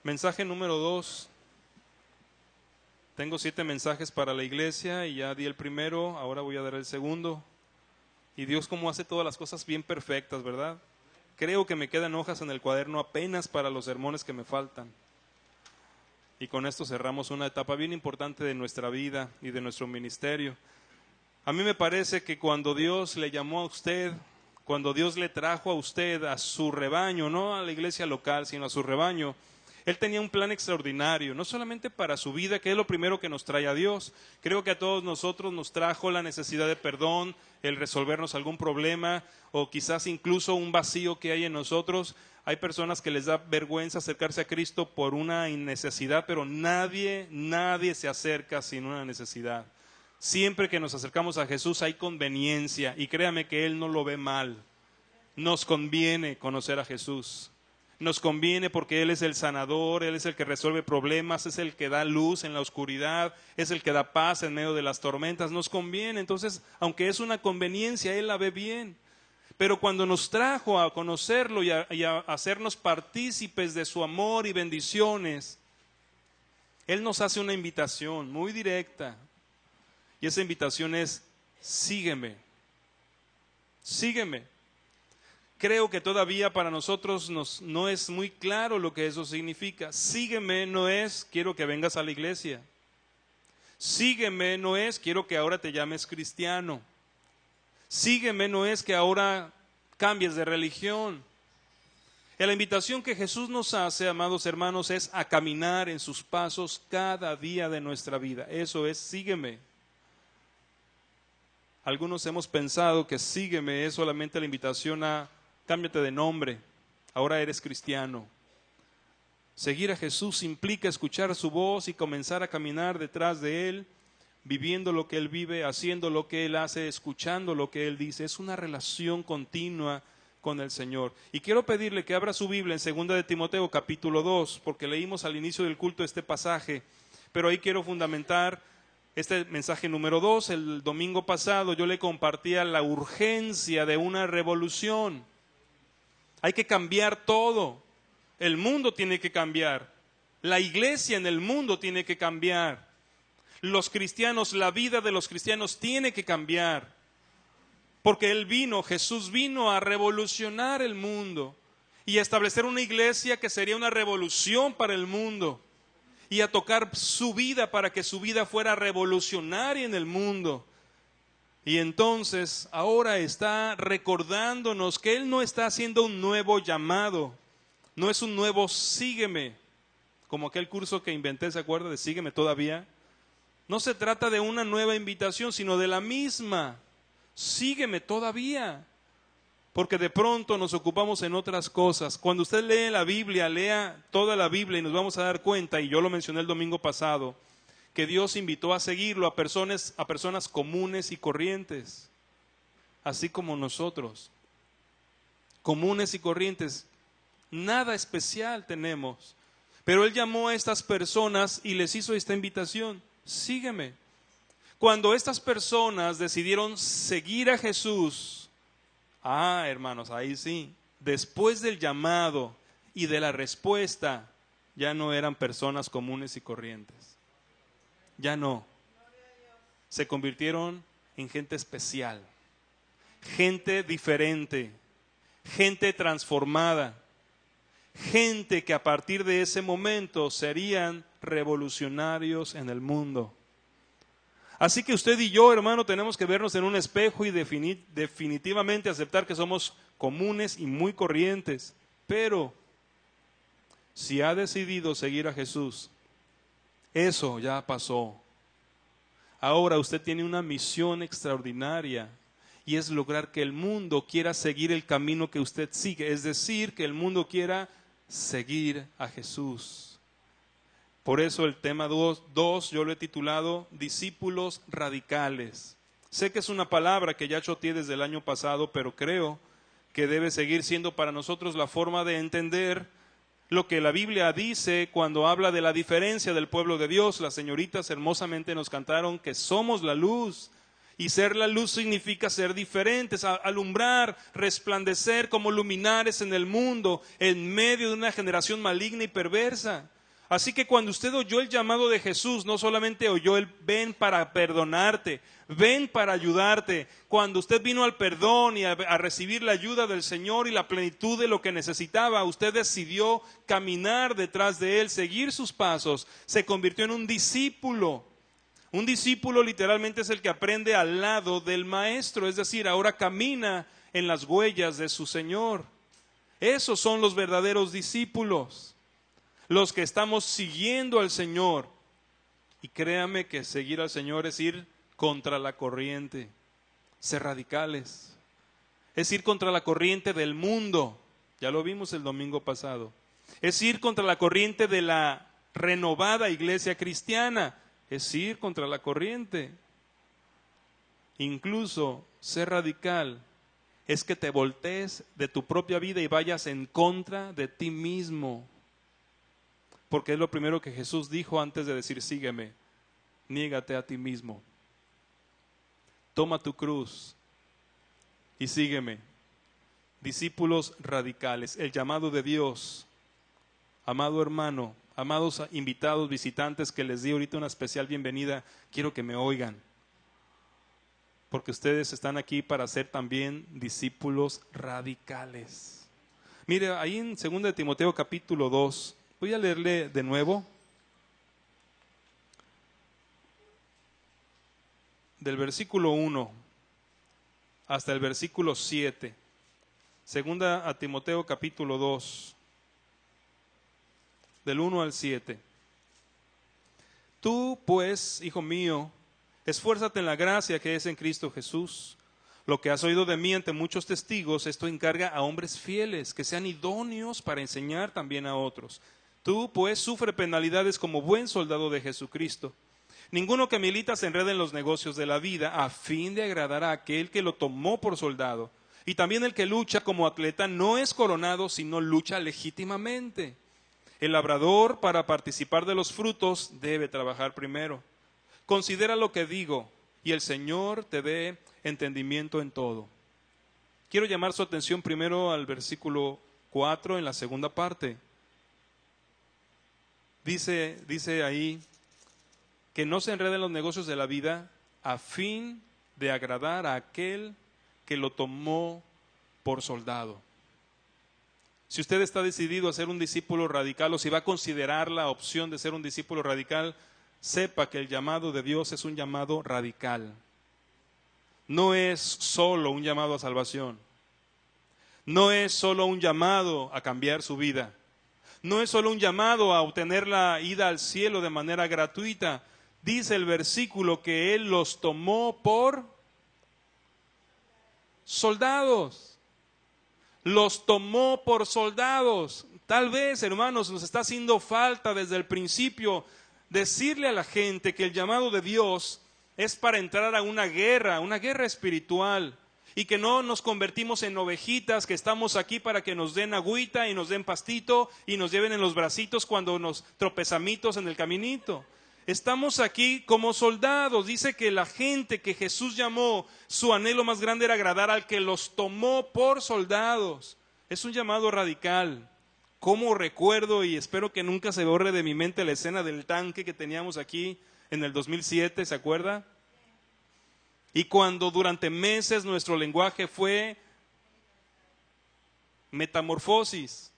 Mensaje número 2. Tengo 7 mensajes para la iglesia y ya di el primero, ahora voy a dar el segundo. Y Dios como hace todas las cosas bien perfectas, ¿verdad? Creo que me quedan hojas en el cuaderno apenas para los sermones que me faltan. Y con esto cerramos una etapa bien importante de nuestra vida y de nuestro ministerio. A mí me parece que cuando Dios le llamó a usted, cuando Dios le trajo a usted, a su rebaño, no a la iglesia local, sino a su rebaño, Él tenía un plan extraordinario, no solamente para su vida, que es lo primero que nos trae a Dios. Creo que a todos nosotros nos trajo la necesidad de perdón, el resolvernos algún problema, o quizás incluso un vacío que hay en nosotros. Hay personas que les da vergüenza acercarse a Cristo por una necesidad, pero nadie se acerca sin una necesidad. Siempre que nos acercamos a Jesús hay conveniencia, y créame que Él no lo ve mal. Nos conviene conocer a Jesús. Nos conviene porque Él es el sanador, Él es el que resuelve problemas, es el que da luz en la oscuridad, es el que da paz en medio de las tormentas. Nos conviene, entonces, aunque es una conveniencia, Él la ve bien. Pero cuando nos trajo a conocerlo y a hacernos partícipes de su amor y bendiciones, Él nos hace una invitación muy directa. Y esa invitación es: sígueme, sígueme. Creo que todavía para nosotros no es muy claro lo que eso significa. Sígueme no es quiero que vengas a la iglesia. Sígueme no es quiero que ahora te llames cristiano. Sígueme no es que ahora cambies de religión. La invitación que Jesús nos hace, amados hermanos, es a caminar en sus pasos cada día de nuestra vida. Eso es, sígueme. Algunos hemos pensado que sígueme es solamente la invitación a cámbiate de nombre, ahora eres cristiano. Seguir a Jesús implica escuchar su voz y comenzar a caminar detrás de Él, viviendo lo que Él vive, haciendo lo que Él hace, escuchando lo que Él dice. Es una relación continua con el Señor. Y quiero pedirle que abra su Biblia en 2 de Timoteo capítulo 2, porque leímos al inicio del culto este pasaje, pero ahí quiero fundamentar este mensaje número 2. El domingo pasado yo le compartía la urgencia de una revolución. Hay que cambiar todo. El mundo tiene que cambiar. La iglesia en el mundo tiene que cambiar. Los cristianos, la vida de los cristianos tiene que cambiar. Porque Jesús vino a revolucionar el mundo y a establecer una iglesia que sería una revolución para el mundo y a tocar su vida para que su vida fuera revolucionaria en el mundo. Y entonces ahora está recordándonos que Él no está haciendo un nuevo llamado, no es un nuevo sígueme, como aquel curso que inventé, ¿se acuerda de sígueme todavía? No se trata de una nueva invitación, sino de la misma, sígueme todavía, porque de pronto nos ocupamos en otras cosas. Cuando usted lee la Biblia, lea toda la Biblia y nos vamos a dar cuenta, y yo lo mencioné el domingo pasado, que Dios invitó a seguirlo a personas comunes y corrientes, así como nosotros, comunes y corrientes, nada especial tenemos, pero Él llamó a estas personas y les hizo esta invitación: sígueme. Cuando estas personas decidieron seguir a Jesús, hermanos, ahí sí, después del llamado y de la respuesta, ya no eran personas comunes y corrientes. Ya no. Se convirtieron en gente especial, gente diferente, gente transformada, gente que a partir de ese momento serían revolucionarios en el mundo. Así que usted y yo, hermano, tenemos que vernos en un espejo y definitivamente aceptar que somos comunes y muy corrientes. Pero si ha decidido seguir a Jesús, eso ya pasó. Ahora usted tiene una misión extraordinaria y es lograr que el mundo quiera seguir el camino que usted sigue. Es decir, que el mundo quiera seguir a Jesús. Por eso el tema 2 yo lo he titulado Discípulos Radicales. Sé que es una palabra que ya choteé desde el año pasado, pero creo que debe seguir siendo para nosotros la forma de entender lo que la Biblia dice cuando habla de la diferencia del pueblo de Dios. Las señoritas hermosamente nos cantaron que somos la luz Y ser la luz significa ser diferentes, alumbrar, resplandecer como luminares en el mundo, en medio de una generación maligna y perversa. Así que cuando usted oyó el llamado de Jesús, no solamente oyó el ven para perdonarte, ven para ayudarte. Cuando usted vino al perdón y a recibir la ayuda del Señor y la plenitud de lo que necesitaba, usted decidió caminar detrás de Él, seguir sus pasos, se convirtió en un discípulo. Un discípulo literalmente es el que aprende al lado del maestro, es decir, ahora camina en las huellas de su Señor. Esos son los verdaderos discípulos, los que estamos siguiendo al Señor. Y créame que seguir al Señor es ir contra la corriente, ser radicales, es ir contra la corriente del mundo, ya lo vimos el domingo pasado, es ir contra la corriente de la renovada iglesia cristiana, es ir contra la corriente. Incluso ser radical es que te voltees de tu propia vida y vayas en contra de ti mismo. Porque es lo primero que Jesús dijo antes de decir sígueme. Niégate a ti mismo. Toma tu cruz y sígueme. Discípulos radicales, el llamado de Dios. Amado hermano, amados invitados, visitantes que les di ahorita una especial bienvenida, quiero que me oigan. Porque ustedes están aquí para ser también discípulos radicales. Mire, ahí en 2 de Timoteo capítulo 2, voy a leerle de nuevo. Del versículo 1 hasta el versículo 7. 2 a Timoteo capítulo 2, del 1 al 7. Tú, pues, hijo mío, esfuérzate en la gracia que es en Cristo Jesús. Lo que has oído de mí ante muchos testigos, esto encarga a hombres fieles, que sean idóneos para enseñar también a otros. Tú, pues, sufre penalidades como buen soldado de Jesucristo. Ninguno que milita se enreda en los negocios de la vida, a fin de agradar a aquel que lo tomó por soldado. Y también el que lucha como atleta no es coronado, sino lucha legítimamente. El labrador, para participar de los frutos, debe trabajar primero. Considera lo que digo, y el Señor te dé entendimiento en todo. Quiero llamar su atención primero al versículo 4 en la segunda parte. Dice ahí que no se enreden los negocios de la vida a fin de agradar a aquel que lo tomó por soldado. Si usted está decidido a ser un discípulo radical o si va a considerar la opción de ser un discípulo radical, sepa que el llamado de Dios es un llamado radical. No es solo un llamado a salvación. No es solo un llamado a cambiar su vida. No es solo un llamado a obtener la ida al cielo de manera gratuita. Dice el versículo que Él los tomó por soldados. Los tomó por soldados. Tal vez, hermanos, nos está haciendo falta desde el principio decirle a la gente que el llamado de Dios es para entrar a una guerra espiritual, y que no nos convertimos en ovejitas que estamos aquí para que nos den agüita y nos den pastito y nos lleven en los bracitos cuando nos tropezamitos en el caminito. Estamos aquí como soldados. Dice que la gente que Jesús llamó, su anhelo más grande era agradar al que los tomó por soldados. Es un llamado radical. Como recuerdo, y espero que nunca se borre de mi mente, la escena del tanque que teníamos aquí en el 2007, ¿se acuerda? Y cuando durante meses nuestro lenguaje fue metamorfosis,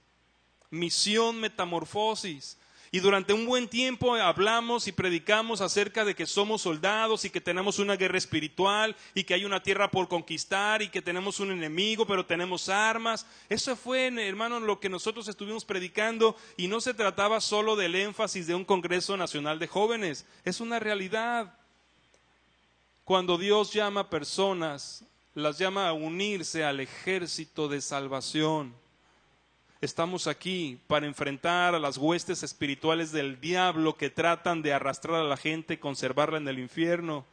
misión metamorfosis. Y durante un buen tiempo hablamos y predicamos acerca de que somos soldados y que tenemos una guerra espiritual y que hay una tierra por conquistar y que tenemos un enemigo, pero tenemos armas. Eso fue, hermano, lo que nosotros estuvimos predicando, y no se trataba solo del énfasis de un Congreso Nacional de Jóvenes. Es una realidad. Cuando Dios llama a personas, las llama a unirse al ejército de salvación. Estamos aquí para enfrentar a las huestes espirituales del diablo que tratan de arrastrar a la gente y conservarla en el infierno.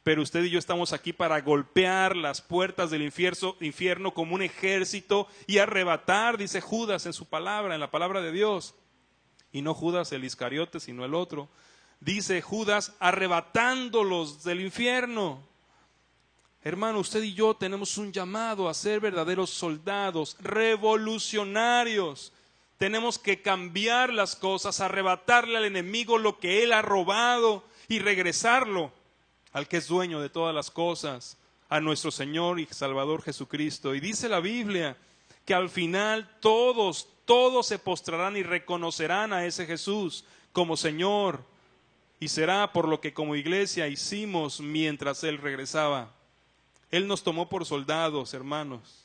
Pero usted y yo estamos aquí para golpear las puertas del infierno como un ejército y arrebatar, dice Judas en su palabra, en la palabra de Dios. Y no Judas el Iscariote, sino el otro. Dice Judas, arrebatándolos del infierno. Hermano, usted y yo tenemos un llamado a ser verdaderos soldados, revolucionarios. Tenemos que cambiar las cosas, arrebatarle al enemigo lo que él ha robado y regresarlo al que es dueño de todas las cosas, a nuestro Señor y Salvador Jesucristo. Y dice la Biblia que al final todos se postrarán y reconocerán a ese Jesús como Señor. Y será por lo que como iglesia hicimos mientras Él regresaba. Él nos tomó por soldados, hermanos.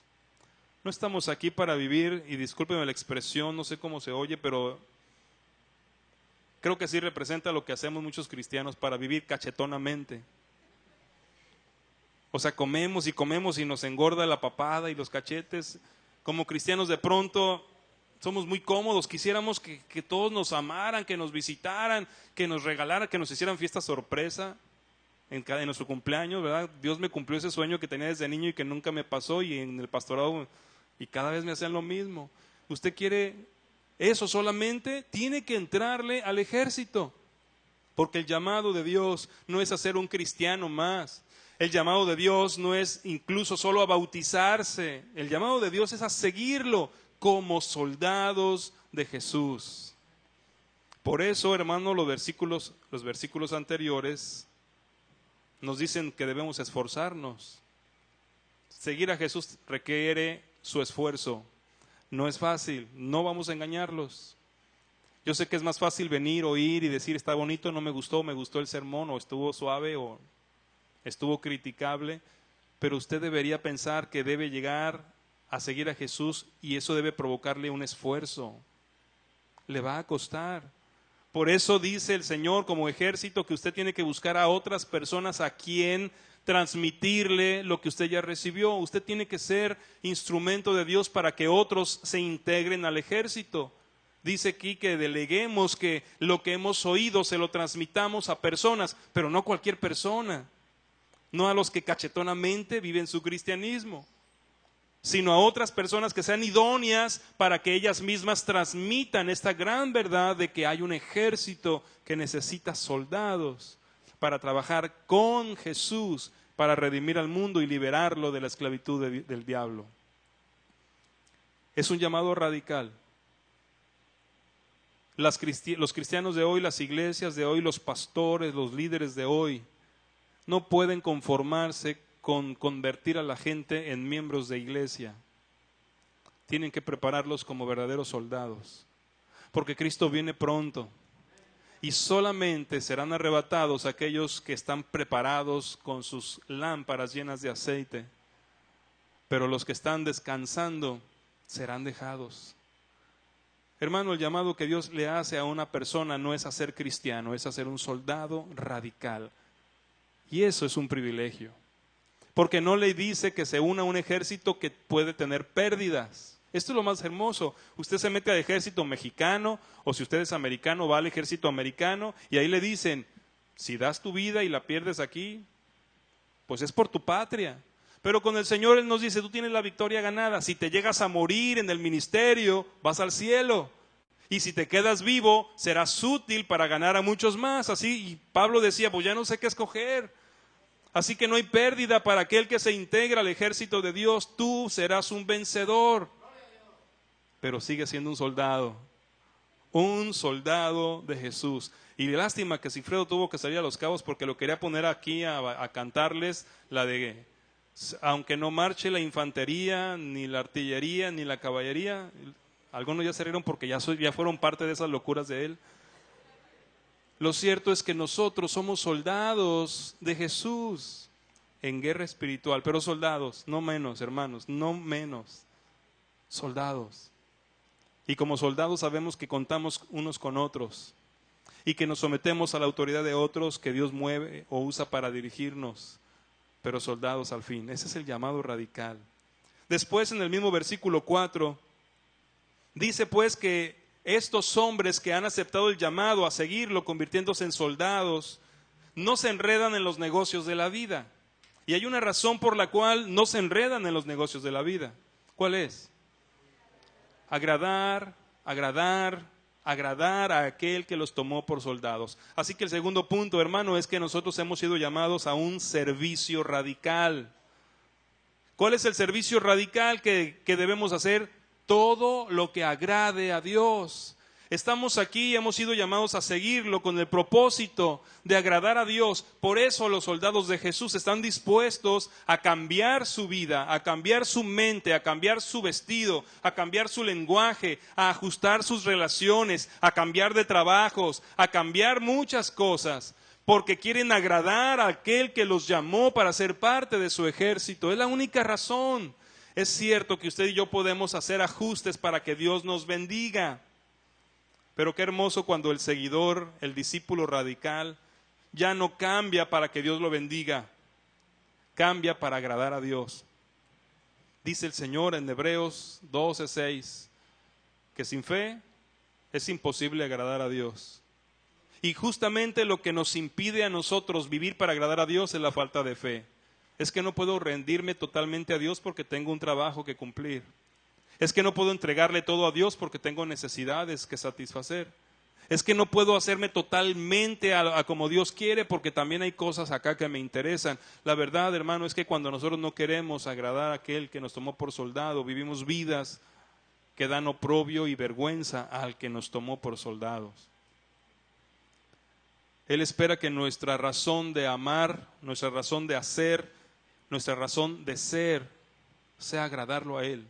No estamos aquí para vivir, y discúlpenme la expresión, no sé cómo se oye, pero creo que sí representa lo que hacemos muchos cristianos, para vivir cachetonamente. O sea, comemos y nos engorda la papada y los cachetes. Como cristianos de pronto somos muy cómodos, quisiéramos que todos nos amaran, que nos visitaran, que nos regalaran, que nos hicieran fiesta sorpresa en nuestro cumpleaños, ¿verdad? Dios me cumplió ese sueño que tenía desde niño y que nunca me pasó, y en el pastorado, y cada vez me hacían lo mismo. ¿Usted quiere eso solamente? Tiene que entrarle al ejército, porque el llamado de Dios no es a ser un cristiano más. El llamado de Dios no es incluso solo a bautizarse. El llamado de Dios es a seguirlo como soldados de Jesús. Por eso, hermano, los versículos anteriores nos dicen que debemos esforzarnos. Seguir a Jesús requiere su esfuerzo. No es fácil, no vamos a engañarlos. Yo sé que es más fácil venir, oír y decir está bonito, no me gustó el sermón, o estuvo suave, o estuvo criticable, pero usted debería pensar que debe llegar a seguir a Jesús, y eso debe provocarle un esfuerzo. Le va a costar. Por eso dice el Señor como ejército que usted tiene que buscar a otras personas a quien transmitirle lo que usted ya recibió. Usted tiene que ser instrumento de Dios para que otros se integren al ejército. Dice aquí que deleguemos, que lo que hemos oído se lo transmitamos a personas, pero no cualquier persona, no a los que cachetonamente viven su cristianismo, sino a otras personas que sean idóneas para que ellas mismas transmitan esta gran verdad de que hay un ejército que necesita soldados para trabajar con Jesús, para redimir al mundo y liberarlo de la esclavitud del diablo. Es un llamado radical. Los cristianos de hoy, las iglesias de hoy, los pastores, los líderes de hoy, no pueden conformarse con convertir a la gente en miembros de iglesia. Tienen que prepararlos como verdaderos soldados, porque Cristo viene pronto y solamente serán arrebatados aquellos que están preparados con sus lámparas llenas de aceite, pero los que están descansando serán dejados. Hermano, el llamado que Dios le hace a una persona no es a ser cristiano, es a ser un soldado radical, y eso es un privilegio. Porque no le dice que se una a un ejército que puede tener pérdidas. Esto es lo más hermoso. Usted se mete al ejército mexicano, o si usted es americano, va al ejército americano, y ahí le dicen, si das tu vida y la pierdes aquí, pues es por tu patria. Pero con el Señor Él nos dice, tú tienes la victoria ganada. Si te llegas a morir en el ministerio, vas al cielo. Y si te quedas vivo, serás útil para ganar a muchos más. Así, y Pablo decía, pues ya no sé qué escoger. Así que no hay pérdida para aquel que se integra al ejército de Dios. Tú serás un vencedor, pero sigue siendo un soldado de Jesús. Y lástima que Sigfredo tuvo que salir a Los Cabos, porque lo quería poner aquí a cantarles la de aunque no marche la infantería, ni la artillería, ni la caballería. Algunos ya se rieron porque ya fueron parte de esas locuras de él. Lo cierto es que nosotros somos soldados de Jesús en guerra espiritual, pero soldados, no menos, hermanos, no menos, soldados. Y como soldados sabemos que contamos unos con otros y que nos sometemos a la autoridad de otros que Dios mueve o usa para dirigirnos, pero soldados al fin. Ese es el llamado radical. Después, en el mismo versículo 4, dice pues que estos hombres que han aceptado el llamado a seguirlo, convirtiéndose en soldados, no se enredan en los negocios de la vida. Y hay una razón por la cual no se enredan en los negocios de la vida. ¿Cuál es? Agradar a aquel que los tomó por soldados. Así que el segundo punto, hermano, es que nosotros hemos sido llamados a un servicio radical. ¿Cuál es el servicio radical que debemos hacer? Todo lo que agrade a Dios. Estamos aquí y hemos sido llamados a seguirlo con el propósito de agradar a Dios. Por eso los soldados de Jesús están dispuestos a cambiar su vida, a cambiar su mente, a cambiar su vestido, a cambiar su lenguaje, a ajustar sus relaciones, a cambiar de trabajos, a cambiar muchas cosas, porque quieren agradar a aquel que los llamó para ser parte de su ejército. Es la única razón. Es cierto que usted y yo podemos hacer ajustes para que Dios nos bendiga. Pero qué hermoso cuando el seguidor, el discípulo radical, ya no cambia para que Dios lo bendiga, cambia para agradar a Dios. Dice el Señor en Hebreos 12:6, que sin fe es imposible agradar a Dios. Y justamente lo que nos impide a nosotros vivir para agradar a Dios es la falta de fe. Es que no puedo rendirme totalmente a Dios porque tengo un trabajo que cumplir. Es que no puedo entregarle todo a Dios porque tengo necesidades que satisfacer. Es que no puedo hacerme totalmente a como Dios quiere porque también hay cosas acá que me interesan. La verdad, hermano, es que cuando nosotros no queremos agradar a aquel que nos tomó por soldado, vivimos vidas que dan oprobio y vergüenza al que nos tomó por soldados. Él espera que nuestra razón de amar, nuestra razón de hacer, nuestra razón de ser, sea agradarlo a Él.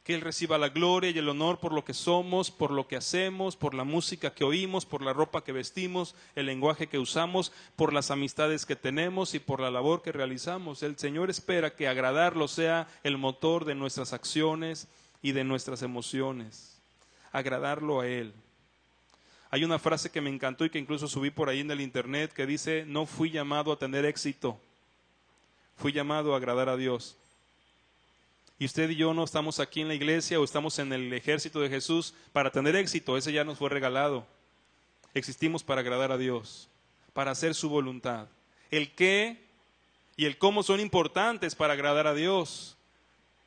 Que Él reciba la gloria y el honor por lo que somos, por lo que hacemos, por la música que oímos, por la ropa que vestimos, el lenguaje que usamos, por las amistades que tenemos y por la labor que realizamos. El Señor espera que agradarlo sea el motor de nuestras acciones y de nuestras emociones. Agradarlo a Él. Hay una frase que me encantó y que incluso subí por ahí en el internet que dice: no fui llamado a tener éxito, fui llamado a agradar a Dios. Y usted y yo no estamos aquí en la iglesia o estamos en el ejército de Jesús para tener éxito, ese ya nos fue regalado. Existimos para agradar a Dios, para hacer su voluntad. El qué y el cómo son importantes para agradar a Dios.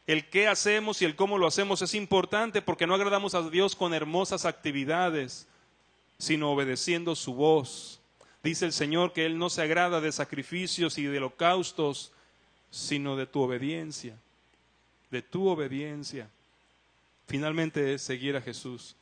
El qué hacemos y el cómo lo hacemos es importante porque no agradamos a Dios con hermosas actividades, sino obedeciendo su voz. Dice el Señor que Él no se agrada de sacrificios y de holocaustos, sino de tu obediencia. De tu obediencia. Finalmente es seguir a Jesús.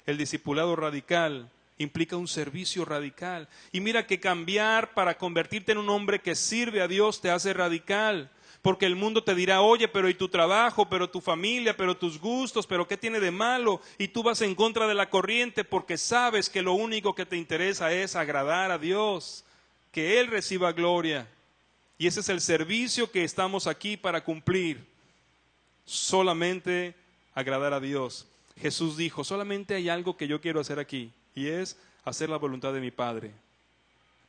El discipulado radical implica un servicio radical. Y mira que cambiar para convertirte en un hombre que sirve a Dios te hace radical. Porque el mundo te dirá: oye, pero ¿y tu trabajo? ¿Pero tu familia? ¿Pero tus gustos? ¿Pero qué tiene de malo? Y tú vas en contra de la corriente porque sabes que lo único que te interesa es agradar a Dios, que Él reciba gloria. Y ese es el servicio que estamos aquí para cumplir. Solamente agradar a Dios. Jesús dijo: solamente hay algo que yo quiero hacer aquí, y es hacer la voluntad de mi Padre.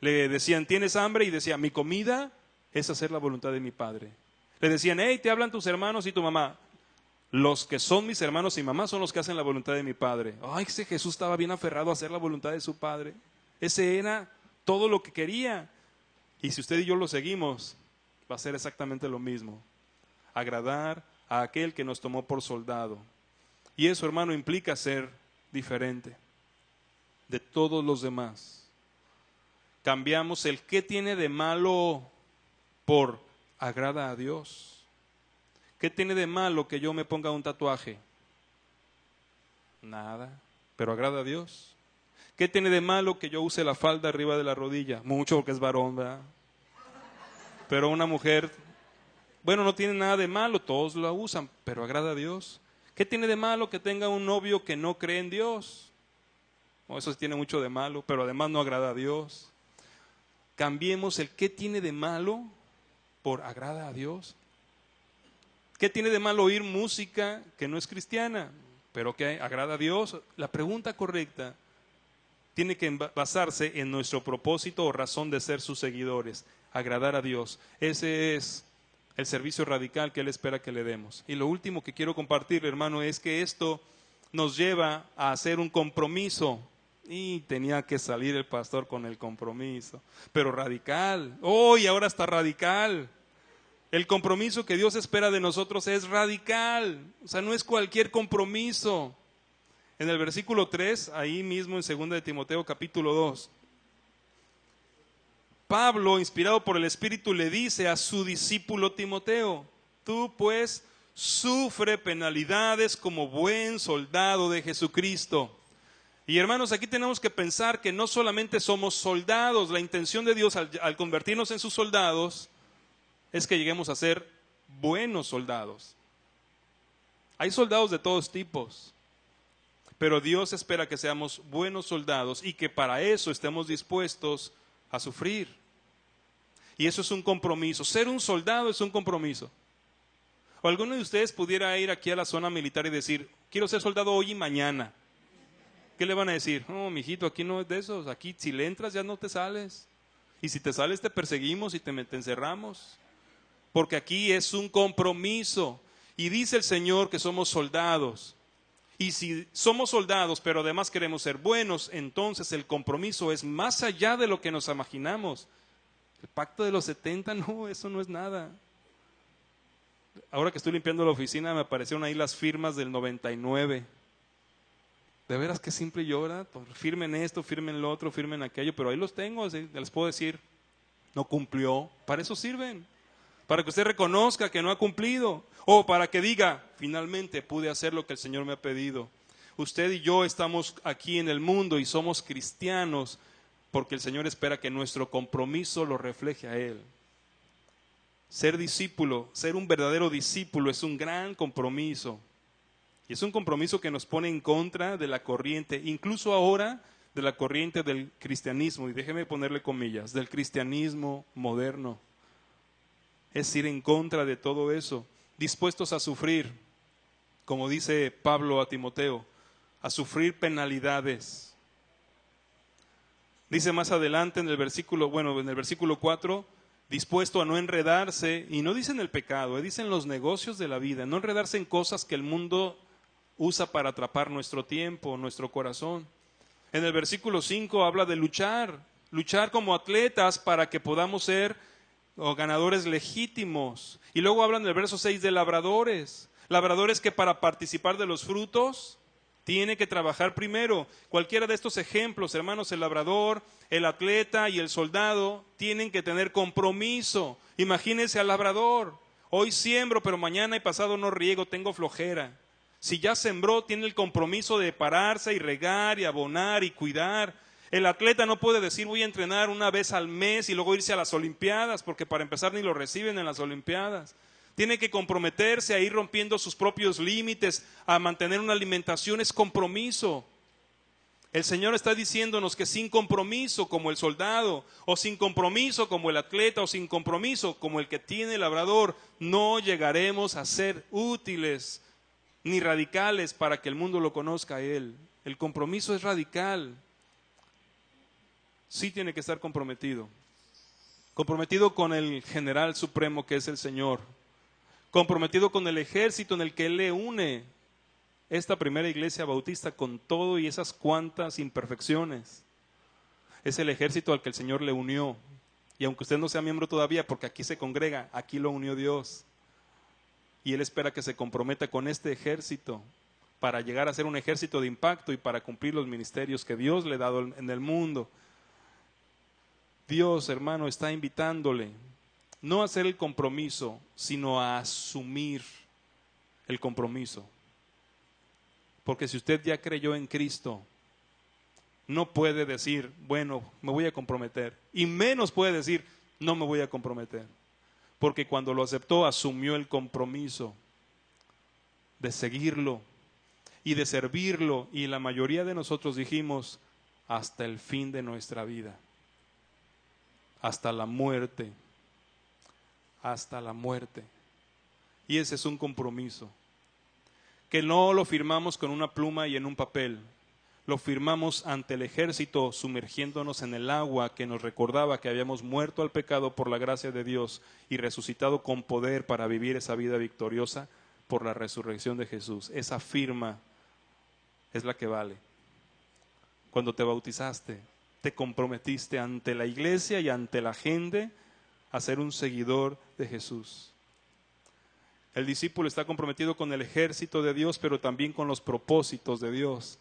Le decían: ¿tienes hambre? Y decía: mi comida es hacer la voluntad de mi Padre. Le decían: hey, te hablan tus hermanos y tu mamá. Los que son mis hermanos y mamá son los que hacen la voluntad de mi Padre. Ay, ese Jesús estaba bien aferrado a hacer la voluntad de su Padre. Ese era todo lo que quería. Y si usted y yo lo seguimos, va a ser exactamente lo mismo. Agradar a aquel que nos tomó por soldado. Y eso, hermano, implica ser diferente de todos los demás. Cambiamos el qué tiene de malo por agrada a Dios. ¿Qué tiene de malo que yo me ponga un tatuaje? Nada, pero agrada a Dios. ¿Qué tiene de malo que yo use la falda arriba de la rodilla? Mucho, porque es varón, ¿verdad? Pero una mujer, bueno, no tiene nada de malo, todos la usan, pero agrada a Dios. ¿Qué tiene de malo que tenga un novio que no cree en Dios? Eso sí tiene mucho de malo, pero además no agrada a Dios. Cambiemos el qué tiene de malo por agrada a Dios. ¿Qué tiene de malo oír música que no es cristiana, pero que agrada a Dios? La pregunta correcta tiene que basarse en nuestro propósito o razón de ser sus seguidores, agradar a Dios. Ese es el servicio radical que Él espera que le demos. Y lo último que quiero compartir, hermano, es que esto nos lleva a hacer un compromiso. Y tenía que salir el pastor con el compromiso, pero radical. Y ahora está radical. El compromiso que Dios espera de nosotros es radical. O sea, no es cualquier compromiso. En el versículo 3, ahí mismo en 2 de Timoteo capítulo 2, Pablo, inspirado por el Espíritu, le dice a su discípulo Timoteo: Tú pues sufre penalidades como buen soldado de Jesucristo. Y hermanos, aquí tenemos que pensar que no solamente somos soldados, la intención de Dios al convertirnos en sus soldados es que lleguemos a ser buenos soldados. Hay soldados de todos tipos, pero Dios espera que seamos buenos soldados y que para eso estemos dispuestos a sufrir. Y eso es un compromiso. Ser un soldado es un compromiso. O alguno de ustedes pudiera ir aquí a la zona militar y decir, quiero ser soldado hoy y mañana. ¿Qué le van a decir? No, mijito, aquí no es de esos. Aquí si le entras ya no te sales. Y si te sales te perseguimos y te encerramos. Porque aquí es un compromiso. Y dice el Señor que somos soldados. Y si somos soldados, pero además queremos ser buenos, entonces el compromiso es más allá de lo que nos imaginamos. El pacto de los 70, no, eso no es nada. Ahora que estoy limpiando la oficina, me aparecieron ahí las firmas del 99. De veras que simple llora, firmen esto, firmen lo otro, firmen aquello, pero ahí los tengo, así, les puedo decir, no cumplió. Para eso sirven, para que usted reconozca que no ha cumplido, o para que diga, finalmente pude hacer lo que el Señor me ha pedido. Usted y yo estamos aquí en el mundo y somos cristianos porque el Señor espera que nuestro compromiso lo refleje a Él. Ser discípulo, ser un verdadero discípulo es un gran compromiso. Y es un compromiso que nos pone en contra de la corriente, incluso ahora de la corriente del cristianismo, y déjeme ponerle comillas, del cristianismo moderno. Es ir en contra de todo eso, dispuestos a sufrir, como dice Pablo a Timoteo, a sufrir penalidades. Dice más adelante en el versículo 4, dispuesto a no enredarse, y no dice en el pecado, dice en los negocios de la vida, no enredarse en cosas que el mundo usa para atrapar nuestro tiempo, nuestro corazón. En el versículo 5 habla de luchar como atletas para que podamos ser ganadores legítimos. Y luego habla en el verso 6 de labradores que para participar de los frutos tiene que trabajar primero. Cualquiera de estos ejemplos, hermanos, el labrador, el atleta y el soldado tienen que tener compromiso. Imagínense al labrador, hoy siembro, pero mañana y pasado no riego, tengo flojera. Si ya sembró, tiene el compromiso de pararse y regar y abonar y cuidar. El atleta no puede decir voy a entrenar una vez al mes y luego irse a las Olimpiadas, porque para empezar ni lo reciben en las Olimpiadas. Tiene que comprometerse a ir rompiendo sus propios límites, a mantener una alimentación, es compromiso. El Señor está diciéndonos que sin compromiso como el soldado, o sin compromiso como el atleta, o sin compromiso como el que tiene el labrador, no llegaremos a ser útiles ni radicales para que el mundo lo conozca a Él. El compromiso es radical. Sí tiene que estar comprometido. Comprometido con el general supremo que es el Señor. Comprometido con el ejército en el que Él le une esta primera iglesia bautista con todo y esas cuantas imperfecciones. Es el ejército al que el Señor le unió. Y aunque usted no sea miembro todavía, porque aquí se congrega, aquí lo unió Dios. Y Él espera que se comprometa con este ejército para llegar a ser un ejército de impacto y para cumplir los ministerios que Dios le ha dado en el mundo. Dios, hermano, está invitándole no a hacer el compromiso, sino a asumir el compromiso. Porque si usted ya creyó en Cristo, no puede decir, bueno, me voy a comprometer. Y menos puede decir, no me voy a comprometer. Porque cuando lo aceptó, asumió el compromiso de seguirlo y de servirlo. Y la mayoría de nosotros dijimos, hasta el fin de nuestra vida. Hasta la muerte. Hasta la muerte. Y ese es un compromiso. Que no lo firmamos con una pluma y en un papel. Lo firmamos ante el ejército sumergiéndonos en el agua que nos recordaba que habíamos muerto al pecado por la gracia de Dios y resucitado con poder para vivir esa vida victoriosa por la resurrección de Jesús. Esa firma es la que vale. Cuando te bautizaste, te comprometiste ante la iglesia y ante la gente a ser un seguidor de Jesús. El discípulo está comprometido con el ejército de Dios, pero también con los propósitos de Dios.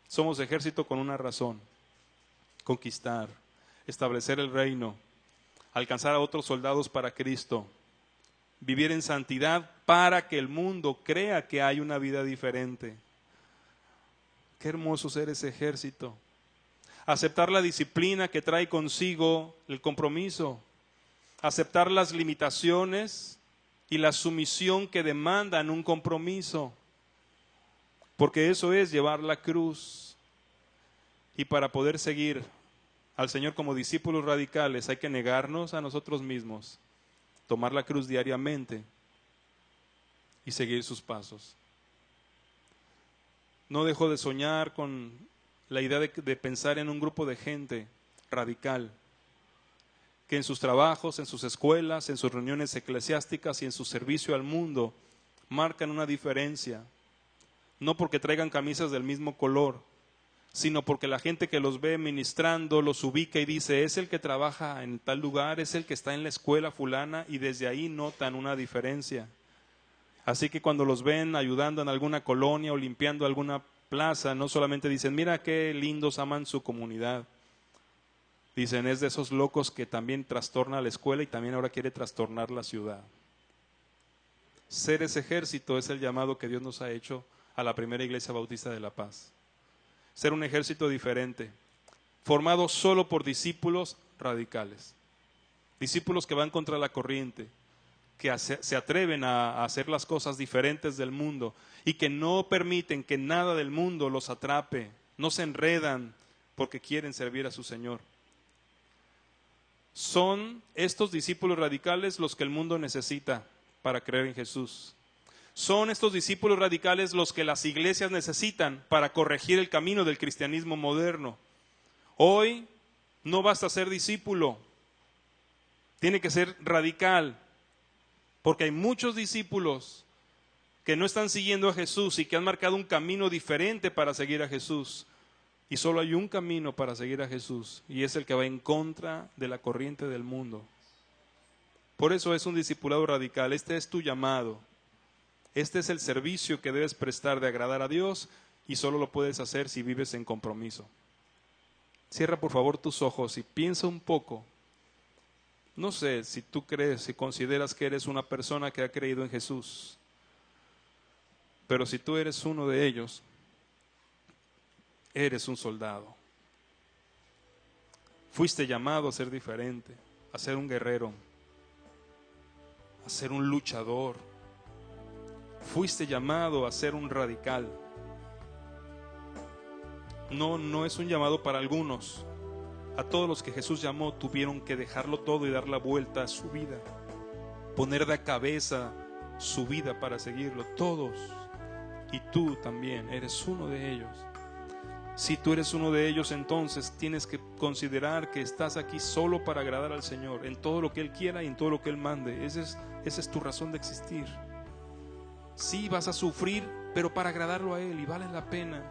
Somos ejército con una razón: conquistar, establecer el reino, alcanzar a otros soldados para Cristo. vivir en santidad para que el mundo crea que hay una vida diferente. Qué hermoso ser ese ejército. Aceptar la disciplina que trae consigo el compromiso. Aceptar las limitaciones y la sumisión que demandan un compromiso. Porque eso es llevar la cruz. Y para poder seguir al Señor como discípulos radicales hay que negarnos a nosotros mismos, tomar la cruz diariamente y seguir sus pasos. No dejo de soñar con la idea de pensar en un grupo de gente radical, que en sus trabajos, en sus escuelas, en sus reuniones eclesiásticas y en su servicio al mundo marcan una diferencia, no porque traigan camisas del mismo color, sino porque la gente que los ve ministrando los ubica y dice, es el que trabaja en tal lugar, es el que está en la escuela fulana, y desde ahí notan una diferencia. Así que cuando los ven ayudando en alguna colonia o limpiando alguna plaza, no solamente dicen, mira qué lindos aman su comunidad. Dicen, es de esos locos que también trastorna la escuela y también ahora quiere trastornar la ciudad. Ser ese ejército es el llamado que Dios nos ha hecho a la primera Iglesia Bautista de La Paz. Ser un ejército diferente, formado solo por discípulos radicales. Discípulos que van contra la corriente, que se atreven a hacer las cosas diferentes del mundo y que no permiten que nada del mundo los atrape, no se enredan porque quieren servir a su Señor. Son estos discípulos radicales los que el mundo necesita para creer en Jesús. Son estos discípulos radicales los que las iglesias necesitan para corregir el camino del cristianismo moderno. Hoy no basta ser discípulo, tiene que ser radical, porque hay muchos discípulos que no están siguiendo a Jesús y que han marcado un camino diferente para seguir a Jesús. Y solo hay un camino para seguir a Jesús, y es el que va en contra de la corriente del mundo. Por eso es un discipulado radical. Este es tu llamado. Este es el servicio que debes prestar de agradar a Dios, y solo lo puedes hacer si vives en compromiso. Cierra por favor tus ojos y piensa un poco. No sé si tú crees, si consideras que eres una persona que ha creído en Jesús, pero si tú eres uno de ellos, eres un soldado. Fuiste llamado a ser diferente, a ser un guerrero, a ser un luchador. Fuiste llamado a ser un radical. No es un llamado para algunos. A todos los que Jesús llamó tuvieron que dejarlo todo y dar la vuelta a su vida, poner de cabeza su vida para seguirlo. Todos. Y tú también eres uno de ellos. Si tú eres uno de ellos, entonces tienes que considerar que estás aquí solo para agradar al Señor, en todo lo que Él quiera y en todo lo que Él mande. Esa es tu razón de existir. Sí, vas a sufrir, pero para agradarlo a Él, y vale la pena.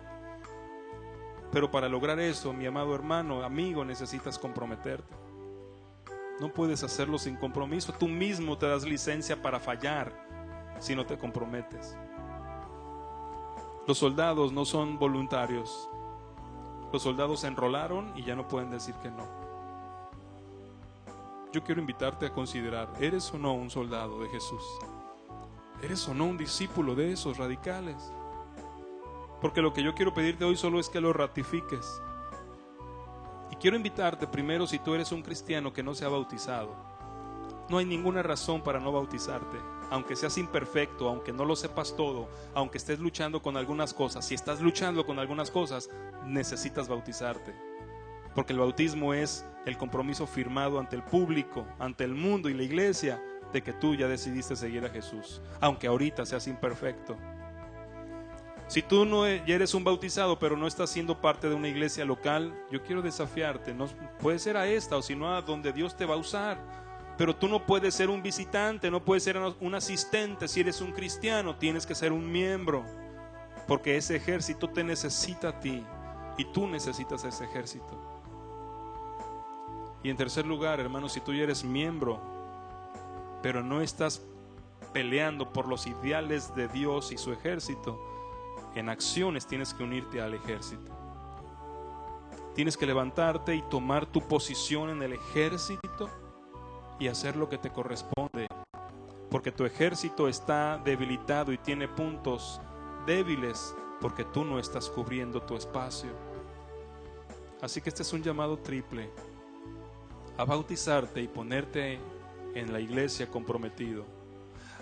Pero para lograr eso, mi amado hermano, amigo, necesitas comprometerte. No puedes hacerlo sin compromiso. Tú mismo te das licencia para fallar si no te comprometes. Los soldados no son voluntarios. Los soldados se enrolaron y ya no pueden decir que no. Yo quiero invitarte a considerar, ¿eres o no un soldado de Jesús? ¿Eres o no un discípulo de esos radicales? Porque lo que yo quiero pedirte hoy solo es que lo ratifiques. Y quiero invitarte primero, si tú eres un cristiano que no se ha bautizado, no hay ninguna razón para no bautizarte. Aunque seas imperfecto, aunque no lo sepas todo, aunque estés luchando con algunas cosas, si estás luchando con algunas cosas, necesitas bautizarte. Porque el bautismo es el compromiso firmado ante el público, ante el mundo y la iglesia, de que tú ya decidiste seguir a Jesús, aunque ahorita seas imperfecto. Si tú no eres un bautizado, pero no estás siendo parte de una iglesia local, yo quiero desafiarte. No, puede ser a esta o si no a donde Dios te va a usar. Pero tú no puedes ser un visitante, no puedes ser un asistente. Si eres un cristiano, tienes que ser un miembro. Porque ese ejército te necesita a ti y tú necesitas a ese ejército. Y en tercer lugar, hermano, si tú ya eres miembro, pero no estás peleando por los ideales de Dios y su ejército, en acciones tienes que unirte al ejército. Tienes que levantarte y tomar tu posición en el ejército y hacer lo que te corresponde porque tu ejército está debilitado y tiene puntos débiles, porque tú no estás cubriendo tu espacio. Así que este es un llamado triple: a bautizarte y ponerte en la iglesia comprometido,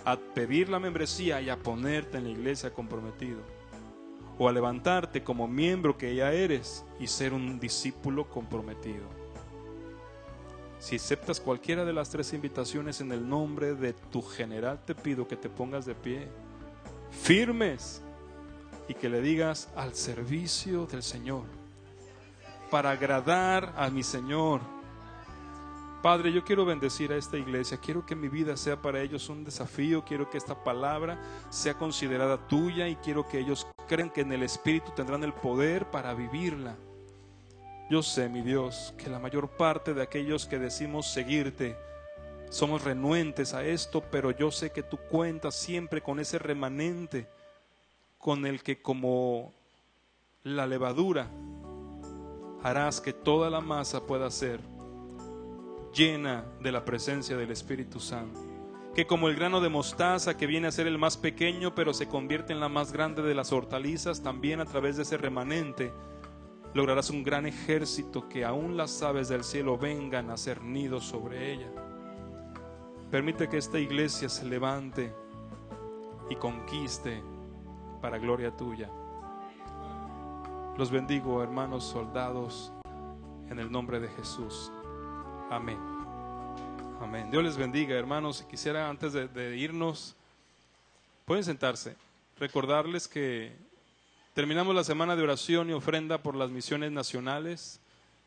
a pedir la membresía y a ponerte en la iglesia comprometido, o a levantarte como miembro que ya eres y ser un discípulo comprometido. Si aceptas cualquiera de las tres invitaciones, en el nombre de tu general te pido que te pongas de pie, firmes, y que le digas: al servicio del Señor, para agradar a mi Señor. Padre, yo quiero bendecir a esta iglesia, quiero que mi vida sea para ellos un desafío, quiero que esta palabra sea considerada tuya y quiero que ellos crean que en el Espíritu tendrán el poder para vivirla. Yo sé, mi Dios, que la mayor parte de aquellos que decimos seguirte somos renuentes a esto, pero yo sé que tú cuentas siempre con ese remanente con el que, como la levadura, harás que toda la masa pueda ser llena de la presencia del Espíritu Santo. Que como el grano de mostaza, que viene a ser el más pequeño pero se convierte en la más grande de las hortalizas, también a través de ese remanente lograrás un gran ejército, que aún las aves del cielo vengan a hacer nidos sobre ella. Permite que esta iglesia se levante y conquiste para gloria tuya. Los bendigo, hermanos soldados, en el nombre de Jesús. Amén. Amén. Dios les bendiga, hermanos. Quisiera, antes de irnos, pueden sentarse, recordarles que terminamos la semana de oración y ofrenda por las misiones nacionales.